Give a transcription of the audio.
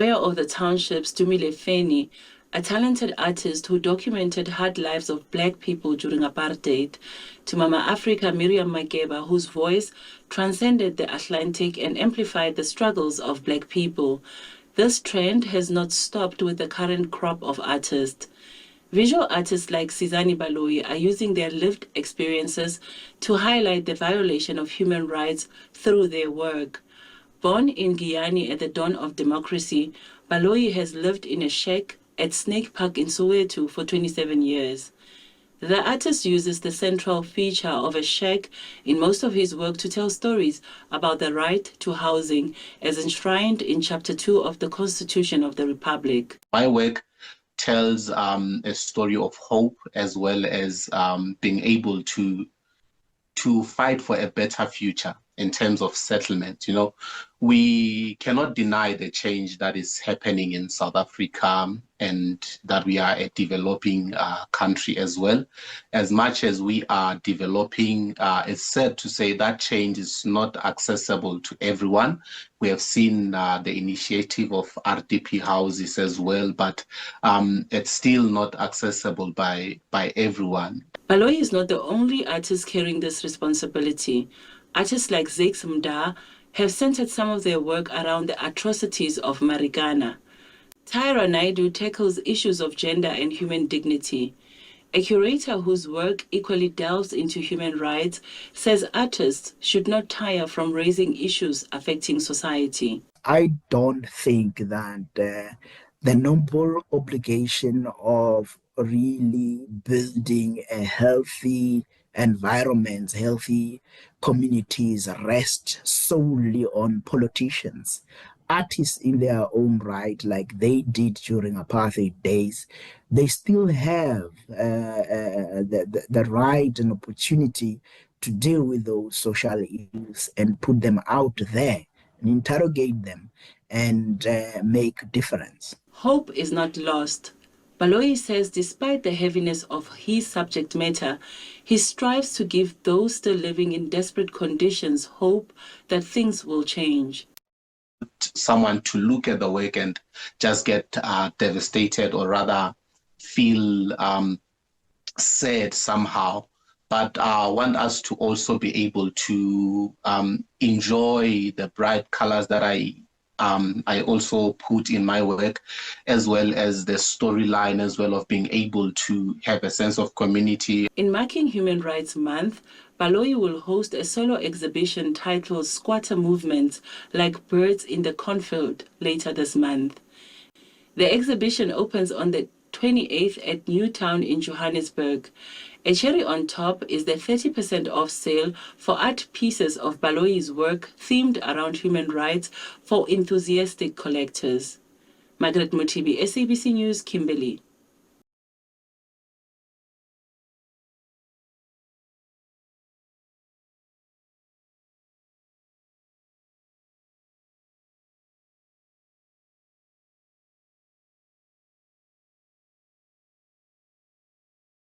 Mayor of the township, Stumile Feni, a talented artist who documented hard lives of Black people during apartheid, to Mama Africa Miriam Makeba, whose voice transcended the Atlantic and amplified the struggles of Black people. This trend has not stopped with the current crop of artists. Visual artists like Sizani Baloyi are using their lived experiences to highlight the violation of human rights through their work. Born in Guyana at the dawn of democracy, Baloyi has lived in a shack at Snake Park in Soweto for 27 years. The artist uses the central feature of a shack in most of his work to tell stories about the right to housing as enshrined in Chapter 2 of the Constitution of the Republic. My work tells a story of hope as well as being able to fight for a better future in terms of settlement. You know, we cannot deny the change that is happening in South Africa and that we are a developing country as well. As much as we are developing, it's sad to say that change is not accessible to everyone. We have seen the initiative of RDP houses as well, but it's still not accessible by everyone. Baloyi is not the only artist carrying this responsibility. Artists like Zakes Mda have centered some of their work around the atrocities of Marikana. Tyra Naidu tackles issues of gender and human dignity. A curator whose work equally delves into human rights says artists should not tire from raising issues affecting society. I don't think that the noble obligation of really building a healthy environment, healthy communities rest solely on politicians. Artists in their own right, like they did during apartheid days, they still have the right and opportunity to deal with those social issues and put them out there and interrogate them and make a difference. Hope is not lost. Baloyi says despite the heaviness of his subject matter, he strives to give those still living in desperate conditions hope that things will change. Someone to look at the work and just get devastated or rather feel sad somehow. But I want us to also be able to enjoy the bright colors that I also put in my work, as well as the storyline as well of being able to have a sense of community. In marking Human Rights Month, Baloyi will host a solo exhibition titled Squatter Movements Like Birds in the Cornfield later this month. The exhibition opens on the 28th at Newtown in Johannesburg. A cherry on top is the 30% off sale for art pieces of Baloyi's work themed around human rights for enthusiastic collectors. Margaret Mutibi, SABC News, Kimberley.